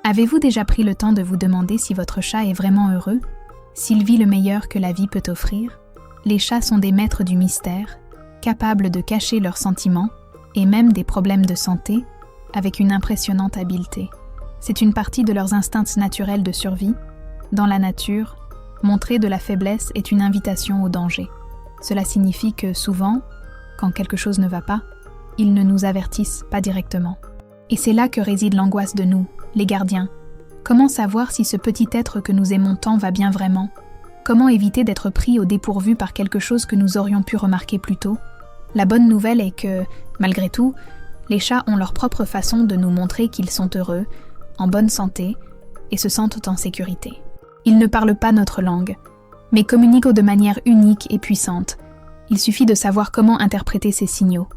Avez-vous déjà pris le temps de vous demander si votre chat est vraiment heureux? S'il vit le meilleur que la vie peut offrir? Les chats sont des maîtres du mystère, capables de cacher leurs sentiments et même des problèmes de santé avec une impressionnante habileté. C'est une partie de leurs instincts naturels de survie. Dans la nature, montrer de la faiblesse est une invitation au danger. Cela signifie que souvent, quand quelque chose ne va pas, ils ne nous avertissent pas directement. Et c'est là que réside l'angoisse de nous, les gardiens. Comment savoir si ce petit être que nous aimons tant va bien vraiment? Comment éviter d'être pris au dépourvu par quelque chose que nous aurions pu remarquer plus tôt? La bonne nouvelle est que, malgré tout, les chats ont leur propre façon de nous montrer qu'ils sont heureux, en bonne santé et se sentent en sécurité. Ils ne parlent pas notre langue, mais communiquent de manière unique et puissante. Il suffit de savoir comment interpréter ces signaux.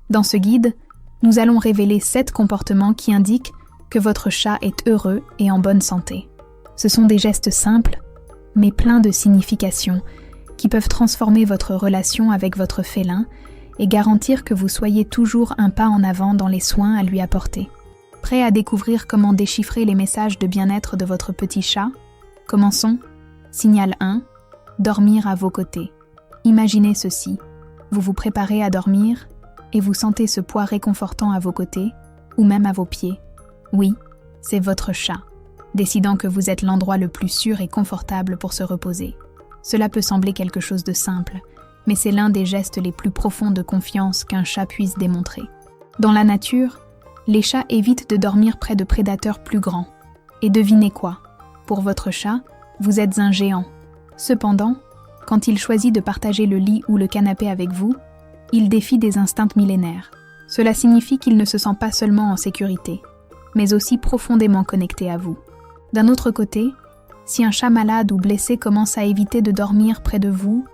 Dans ce guide, nous allons révéler 7 comportements qui indiquent que votre chat est heureux et en bonne santé. Ce sont des gestes simples, mais pleins de signification, qui peuvent transformer votre relation avec votre félin et garantir que vous soyez toujours un pas en avant dans les soins à lui apporter. Prêt à découvrir comment déchiffrer les messages de bien-être de votre petit chat? Commençons. Signal 1. Dormir à vos côtés. Imaginez ceci. Vous vous préparez à dormir et vous sentez ce poids réconfortant à vos côtés ou même à vos pieds. Oui, c'est votre chat, décidant que vous êtes l'endroit le plus sûr et confortable pour se reposer. Cela peut sembler quelque chose de simple, mais c'est l'un des gestes les plus profonds de confiance qu'un chat puisse démontrer. Dans la nature, les chats évitent de dormir près de prédateurs plus grands. Et devinez quoi? Pour votre chat, vous êtes un géant. Cependant, quand il choisit de partager le lit ou le canapé avec vous, il défie des instincts millénaires. Cela signifie qu'il ne se sent pas seulement en sécurité, mais aussi profondément connecté à vous. D'un autre côté, si un chat malade ou blessé commence à éviter de dormir près de vous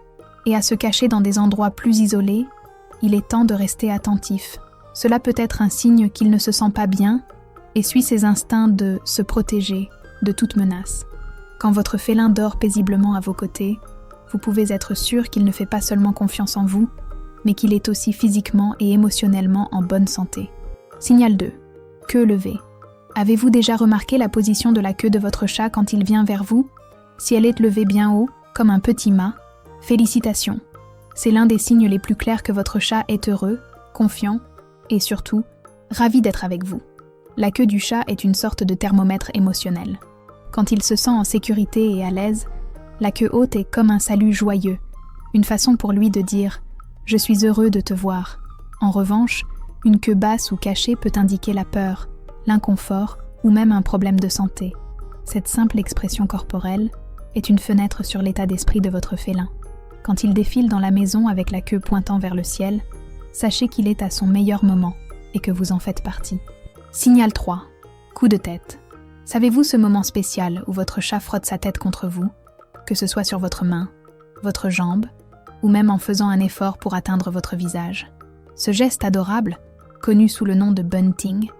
et à se cacher dans des endroits plus isolés, il est temps de rester attentif. Cela peut être un signe qu'il ne se sent pas bien et suit ses instincts de se protéger de toute menace. Quand votre félin dort paisiblement à vos côtés, vous pouvez être sûr qu'il ne fait pas seulement confiance en vous, mais qu'il est aussi physiquement et émotionnellement en bonne santé. Signal 2. Queue levée. Avez-vous déjà remarqué la position de la queue de votre chat quand il vient vers vous? Si elle est levée bien haut, comme un petit mât, félicitations. C'est l'un des signes les plus clairs que votre chat est heureux, confiant et surtout, ravi d'être avec vous. La queue du chat est une sorte de thermomètre émotionnel. Quand il se sent en sécurité et à l'aise, la queue haute est comme un salut joyeux, une façon pour lui de dire « Je suis heureux de te voir ». En revanche, une queue basse ou cachée peut indiquer la peur, l'inconfort ou même un problème de santé. Cette simple expression corporelle est une fenêtre sur l'état d'esprit de votre félin. Quand il défile dans la maison avec la queue pointant vers le ciel, sachez qu'il est à son meilleur moment et que vous en faites partie. Signal 3. Coup de tête. Savez-vous ce moment spécial où votre chat frotte sa tête contre vous, que ce soit sur votre main, votre jambe, ou même en faisant un effort pour atteindre votre visage? Ce geste adorable, connu sous le nom de bunting,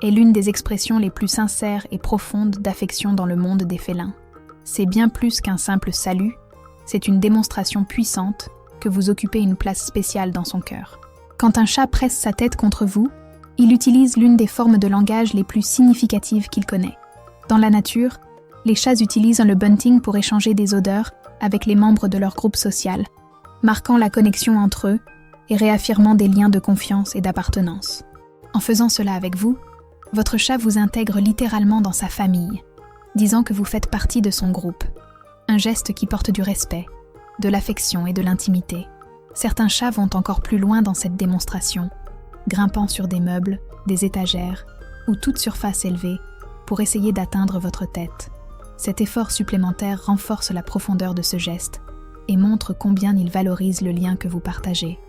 est l'une des expressions les plus sincères et profondes d'affection dans le monde des félins. C'est bien plus qu'un simple salut, c'est une démonstration puissante que vous occupez une place spéciale dans son cœur. Quand un chat presse sa tête contre vous, il utilise l'une des formes de langage les plus significatives qu'il connaît. Dans la nature, les chats utilisent le bunting pour échanger des odeurs avec les membres de leur groupe social, marquant la connexion entre eux et réaffirmant des liens de confiance et d'appartenance. En faisant cela avec vous, votre chat vous intègre littéralement dans sa famille, disant que vous faites partie de son groupe. Un geste qui porte du respect, de l'affection et de l'intimité. Certains chats vont encore plus loin dans cette démonstration, grimpant sur des meubles, des étagères ou toute surface élevée pour essayer d'atteindre votre tête. Cet effort supplémentaire renforce la profondeur de ce geste et montre combien il valorise le lien que vous partagez.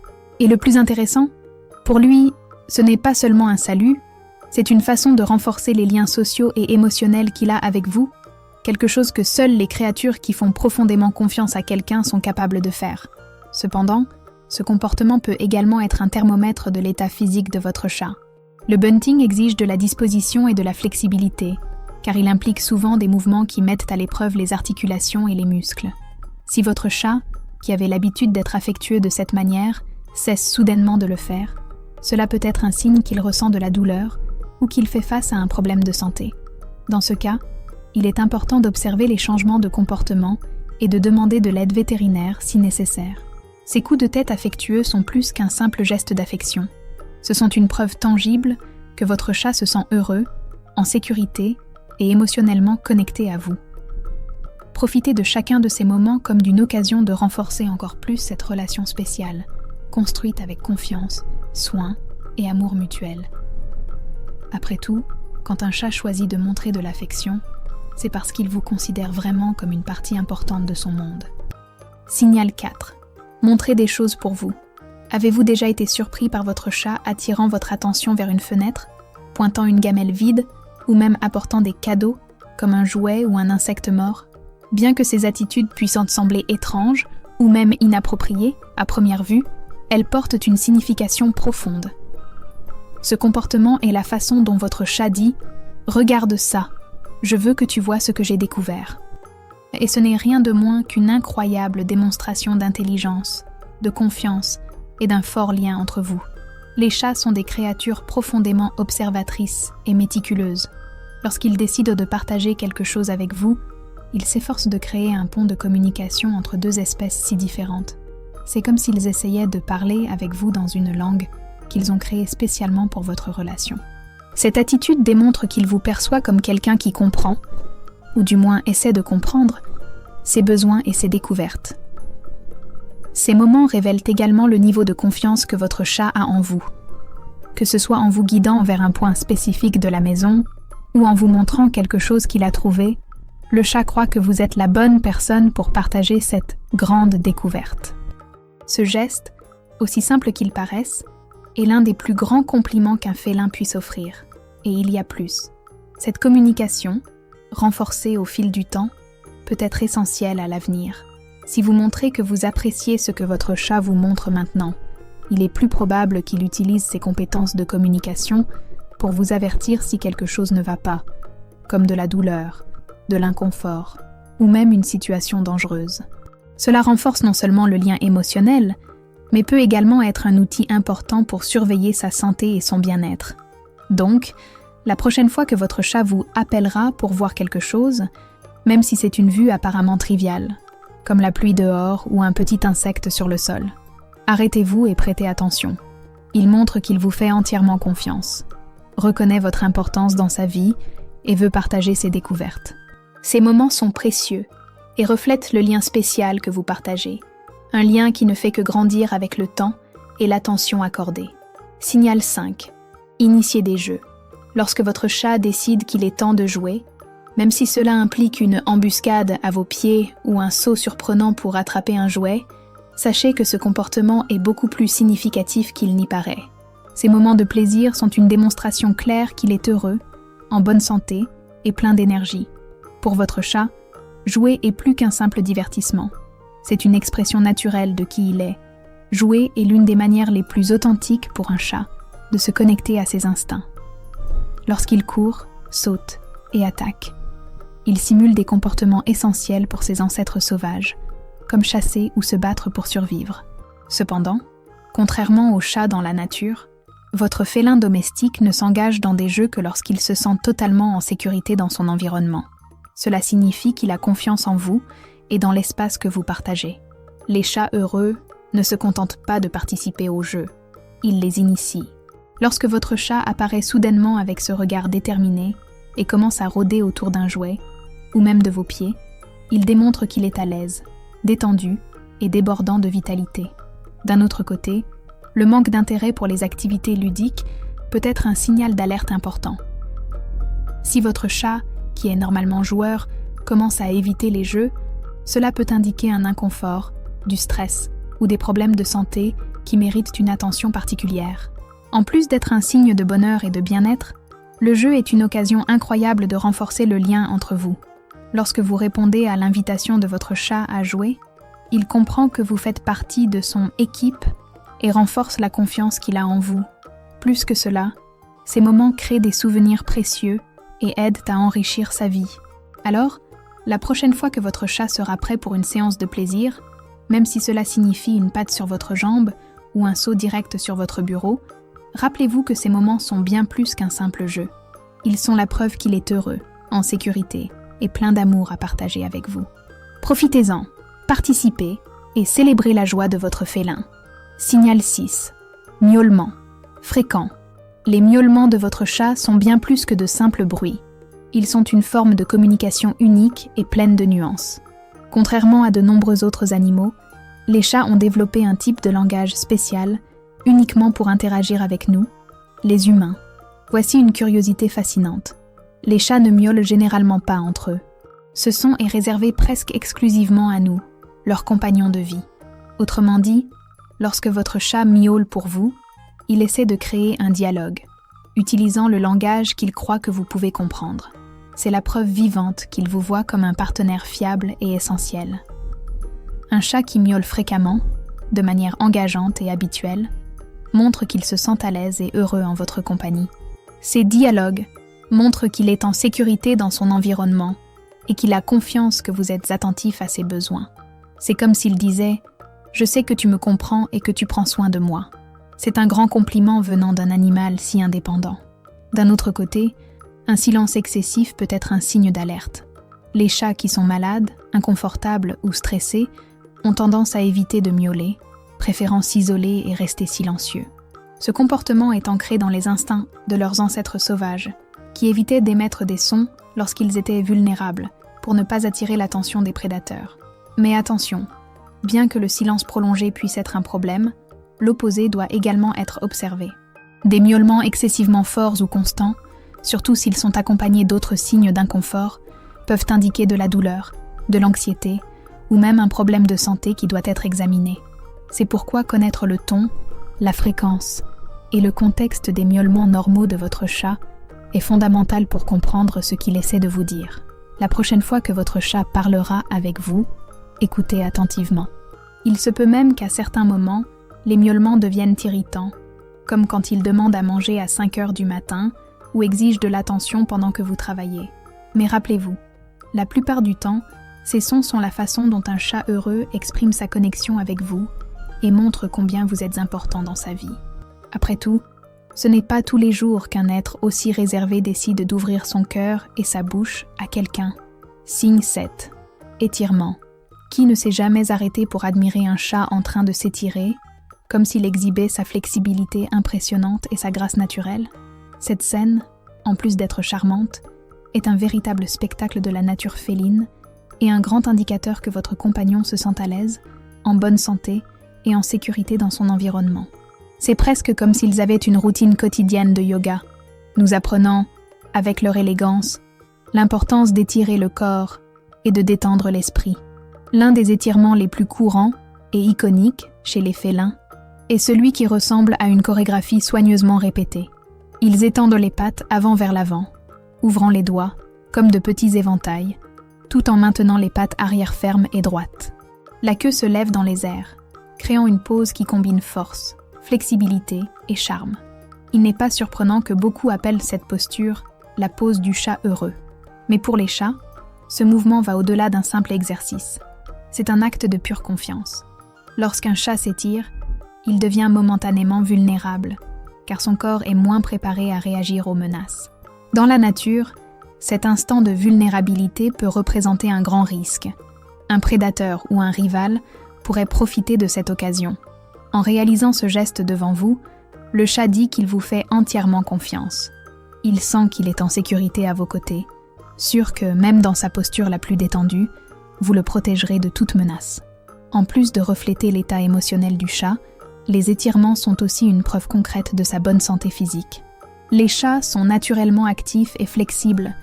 Et le plus intéressant, pour lui, ce n'est pas seulement un salut, c'est une façon de renforcer les liens sociaux et émotionnels qu'il a avec vous, quelque chose que seules les créatures qui font profondément confiance à quelqu'un sont capables de faire. Cependant, ce comportement peut également être un thermomètre de l'état physique de votre chat. Le bunting exige de la disposition et de la flexibilité, car il implique souvent des mouvements qui mettent à l'épreuve les articulations et les muscles. Si votre chat, qui avait l'habitude d'être affectueux de cette manière, cesse soudainement de le faire, cela peut être un signe qu'il ressent de la douleur ou qu'il fait face à un problème de santé. Dans ce cas, il est important d'observer les changements de comportement et de demander de l'aide vétérinaire si nécessaire. Ces coups de tête affectueux sont plus qu'un simple geste d'affection. Ce sont une preuve tangible que votre chat se sent heureux, en sécurité et émotionnellement connecté à vous. Profitez de chacun de ces moments comme d'une occasion de renforcer encore plus cette relation spéciale, construite avec confiance, soin et amour mutuel. Après tout, quand un chat choisit de montrer de l'affection, c'est parce qu'il vous considère vraiment comme une partie importante de son monde. Signal 4. Montrez des choses pour vous. Avez-vous déjà été surpris par votre chat attirant votre attention vers une fenêtre, pointant une gamelle vide ou même apportant des cadeaux, comme un jouet ou un insecte mort? Bien que ces attitudes puissent sembler étranges ou même inappropriées à première vue, elles portent une signification profonde. Ce comportement est la façon dont votre chat dit « Regarde ça, je veux que tu vois ce que j'ai découvert ». Et ce n'est rien de moins qu'une incroyable démonstration d'intelligence, de confiance et d'un fort lien entre vous. Les chats sont des créatures profondément observatrices et méticuleuses. Lorsqu'ils décident de partager quelque chose avec vous, ils s'efforcent de créer un pont de communication entre deux espèces si différentes. C'est comme s'ils essayaient de parler avec vous dans une langue qu'ils ont créée spécialement pour votre relation. Cette attitude démontre qu'il vous perçoit comme quelqu'un qui comprend, ou du moins essaie de comprendre, ses besoins et ses découvertes. Ces moments révèlent également le niveau de confiance que votre chat a en vous. Que ce soit en vous guidant vers un point spécifique de la maison, ou en vous montrant quelque chose qu'il a trouvé, le chat croit que vous êtes la bonne personne pour partager cette grande découverte. Ce geste, aussi simple qu'il paraisse, est l'un des plus grands compliments qu'un félin puisse offrir. Et il y a plus. Cette communication, renforcée au fil du temps, peut être essentielle à l'avenir. Si vous montrez que vous appréciez ce que votre chat vous montre maintenant, il est plus probable qu'il utilise ses compétences de communication pour vous avertir si quelque chose ne va pas, comme de la douleur, de l'inconfort, ou même une situation dangereuse. Cela renforce non seulement le lien émotionnel, mais peut également être un outil important pour surveiller sa santé et son bien-être. Donc, la prochaine fois que votre chat vous appellera pour voir quelque chose, même si c'est une vue apparemment triviale, comme la pluie dehors ou un petit insecte sur le sol, arrêtez-vous et prêtez attention. Il montre qu'il vous fait entièrement confiance, reconnaît votre importance dans sa vie et veut partager ses découvertes. Ces moments sont précieux et reflètent le lien spécial que vous partagez, un lien qui ne fait que grandir avec le temps et l'attention accordée. Signal 5. Initiez des jeux. Lorsque votre chat décide qu'il est temps de jouer, même si cela implique une embuscade à vos pieds ou un saut surprenant pour attraper un jouet, sachez que ce comportement est beaucoup plus significatif qu'il n'y paraît. Ces moments de plaisir sont une démonstration claire qu'il est heureux, en bonne santé et plein d'énergie. Pour votre chat, jouer est plus qu'un simple divertissement. C'est une expression naturelle de qui il est. Jouer est l'une des manières les plus authentiques pour un chat de se connecter à ses instincts. Lorsqu'il court, saute et attaque, il simule des comportements essentiels pour ses ancêtres sauvages, comme chasser ou se battre pour survivre. Cependant, contrairement aux chats dans la nature, votre félin domestique ne s'engage dans des jeux que lorsqu'il se sent totalement en sécurité dans son environnement. Cela signifie qu'il a confiance en vous et dans l'espace que vous partagez. Les chats heureux ne se contentent pas de participer aux jeux, ils les initient. Lorsque votre chat apparaît soudainement avec ce regard déterminé et commence à rôder autour d'un jouet, ou même de vos pieds, il démontre qu'il est à l'aise, détendu et débordant de vitalité. D'un autre côté, le manque d'intérêt pour les activités ludiques peut être un signal d'alerte important. Si votre chat, qui est normalement joueur, commence à éviter les jeux, cela peut indiquer un inconfort, du stress ou des problèmes de santé qui méritent une attention particulière. En plus d'être un signe de bonheur et de bien-être, le jeu est une occasion incroyable de renforcer le lien entre vous. Lorsque vous répondez à l'invitation de votre chat à jouer, il comprend que vous faites partie de son équipe et renforce la confiance qu'il a en vous. Plus que cela, ces moments créent des souvenirs précieux et aident à enrichir sa vie. Alors, la prochaine fois que votre chat sera prêt pour une séance de plaisir, même si cela signifie une patte sur votre jambe ou un saut direct sur votre bureau, rappelez-vous que ces moments sont bien plus qu'un simple jeu. Ils sont la preuve qu'il est heureux, en sécurité et plein d'amour à partager avec vous. Profitez-en, participez et célébrez la joie de votre félin. Signal 6. Miaulement. Fréquent. Les miaulements de votre chat sont bien plus que de simples bruits. Ils sont une forme de communication unique et pleine de nuances. Contrairement à de nombreux autres animaux, les chats ont développé un type de langage spécial, uniquement pour interagir avec nous, les humains. Voici une curiosité fascinante. Les chats ne miaulent généralement pas entre eux. Ce son est réservé presque exclusivement à nous, leurs compagnons de vie. Autrement dit, lorsque votre chat miaule pour vous, il essaie de créer un dialogue, utilisant le langage qu'il croit que vous pouvez comprendre. C'est la preuve vivante qu'il vous voit comme un partenaire fiable et essentiel. Un chat qui miaule fréquemment, de manière engageante et habituelle, montre qu'il se sent à l'aise et heureux en votre compagnie. Ces dialogues montrent qu'il est en sécurité dans son environnement et qu'il a confiance que vous êtes attentif à ses besoins. C'est comme s'il disait « Je sais que tu me comprends et que tu prends soin de moi ». C'est un grand compliment venant d'un animal si indépendant. D'un autre côté, un silence excessif peut être un signe d'alerte. Les chats qui sont malades, inconfortables ou stressés ont tendance à éviter de miauler, préférant s'isoler et rester silencieux. Ce comportement est ancré dans les instincts de leurs ancêtres sauvages, qui évitaient d'émettre des sons lorsqu'ils étaient vulnérables, pour ne pas attirer l'attention des prédateurs. Mais attention, bien que le silence prolongé puisse être un problème, l'opposé doit également être observé. Des miaulements excessivement forts ou constants, surtout s'ils sont accompagnés d'autres signes d'inconfort, peuvent indiquer de la douleur, de l'anxiété ou même un problème de santé qui doit être examiné. C'est pourquoi connaître le ton, la fréquence et le contexte des miaulements normaux de votre chat est fondamental pour comprendre ce qu'il essaie de vous dire. La prochaine fois que votre chat parlera avec vous, écoutez attentivement. Il se peut même qu'à certains moments, les miaulements deviennent irritants, comme quand il demande à manger à 5 heures du matin ou exige de l'attention pendant que vous travaillez. Mais rappelez-vous, la plupart du temps, ces sons sont la façon dont un chat heureux exprime sa connexion avec vous et montre combien vous êtes important dans sa vie. Après tout, ce n'est pas tous les jours qu'un être aussi réservé décide d'ouvrir son cœur et sa bouche à quelqu'un. Signe 7. Étirement. Qui ne s'est jamais arrêté pour admirer un chat en train de s'étirer, comme s'il exhibait sa flexibilité impressionnante et sa grâce naturelle? Cette scène, en plus d'être charmante, est un véritable spectacle de la nature féline et un grand indicateur que votre compagnon se sent à l'aise, en bonne santé et en sécurité dans son environnement. C'est presque comme s'ils avaient une routine quotidienne de yoga, nous apprenant, avec leur élégance, l'importance d'étirer le corps et de détendre l'esprit. L'un des étirements les plus courants et iconiques chez les félins est celui qui ressemble à une chorégraphie soigneusement répétée. Ils étendent les pattes avant vers l'avant, ouvrant les doigts, comme de petits éventails, tout en maintenant les pattes arrière fermes et droites. La queue se lève dans les airs, créant une pose qui combine force, flexibilité et charme. Il n'est pas surprenant que beaucoup appellent cette posture la pose du chat heureux. Mais pour les chats, ce mouvement va au-delà d'un simple exercice. C'est un acte de pure confiance. Lorsqu'un chat s'étire, il devient momentanément vulnérable, car son corps est moins préparé à réagir aux menaces. Dans la nature, cet instant de vulnérabilité peut représenter un grand risque. Un prédateur ou un rival pourrait profiter de cette occasion. En réalisant ce geste devant vous, le chat dit qu'il vous fait entièrement confiance. Il sent qu'il est en sécurité à vos côtés, sûr que, même dans sa posture la plus détendue, vous le protégerez de toute menace. En plus de refléter l'état émotionnel du chat, les étirements sont aussi une preuve concrète de sa bonne santé physique. Les chats sont naturellement actifs et flexibles,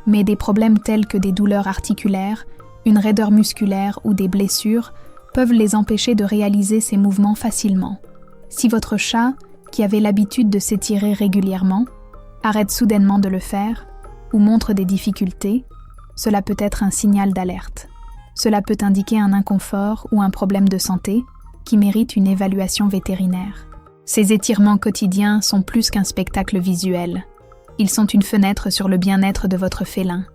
mais des problèmes tels que des douleurs articulaires, une raideur musculaire ou des blessures peuvent les empêcher de réaliser ces mouvements facilement. Si votre chat, qui avait l'habitude de s'étirer régulièrement, arrête soudainement de le faire ou montre des difficultés, cela peut être un signal d'alerte. Cela peut indiquer un inconfort ou un problème de santé qui mérite une évaluation vétérinaire. Ces étirements quotidiens sont plus qu'un spectacle visuel. Ils sont une fenêtre sur le bien-être de votre félin.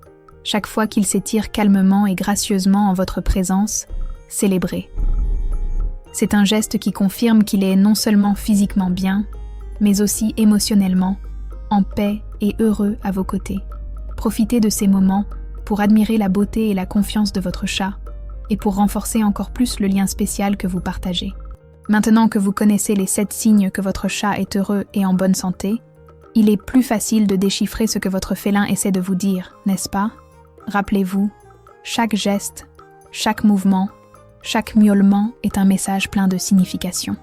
Chaque fois qu'il s'étire calmement et gracieusement en votre présence, célébrez. C'est un geste qui confirme qu'il est non seulement physiquement bien, mais aussi émotionnellement, en paix et heureux à vos côtés. Profitez de ces moments pour admirer la beauté et la confiance de votre chat et pour renforcer encore plus le lien spécial que vous partagez. Maintenant que vous connaissez les 7 signes que votre chat est heureux et en bonne santé, il est plus facile de déchiffrer ce que votre félin essaie de vous dire, n'est-ce pas? Rappelez-vous, chaque geste, chaque mouvement, chaque miaulement est un message plein de signification.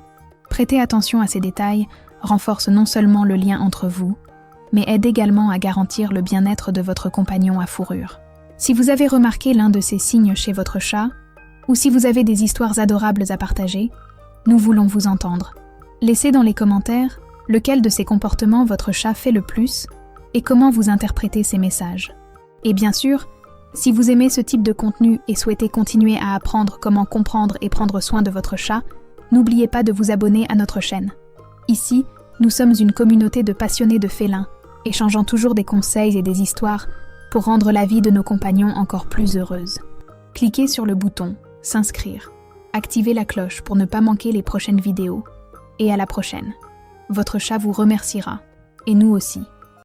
Prêter attention à ces détails renforce non seulement le lien entre vous, mais aide également à garantir le bien-être de votre compagnon à fourrure. Si vous avez remarqué l'un de ces signes chez votre chat, ou si vous avez des histoires adorables à partager, nous voulons vous entendre. Laissez dans les commentaires lequel de ces comportements votre chat fait le plus et comment vous interprétez ces messages. Et bien sûr, si vous aimez ce type de contenu et souhaitez continuer à apprendre comment comprendre et prendre soin de votre chat, n'oubliez pas de vous abonner à notre chaîne. Ici, nous sommes une communauté de passionnés de félins, échangeant toujours des conseils et des histoires pour rendre la vie de nos compagnons encore plus heureuse. Cliquez sur le bouton « S'inscrire ». Activez la cloche pour ne pas manquer les prochaines vidéos. Et à la prochaine. Votre chat vous remerciera, et nous aussi.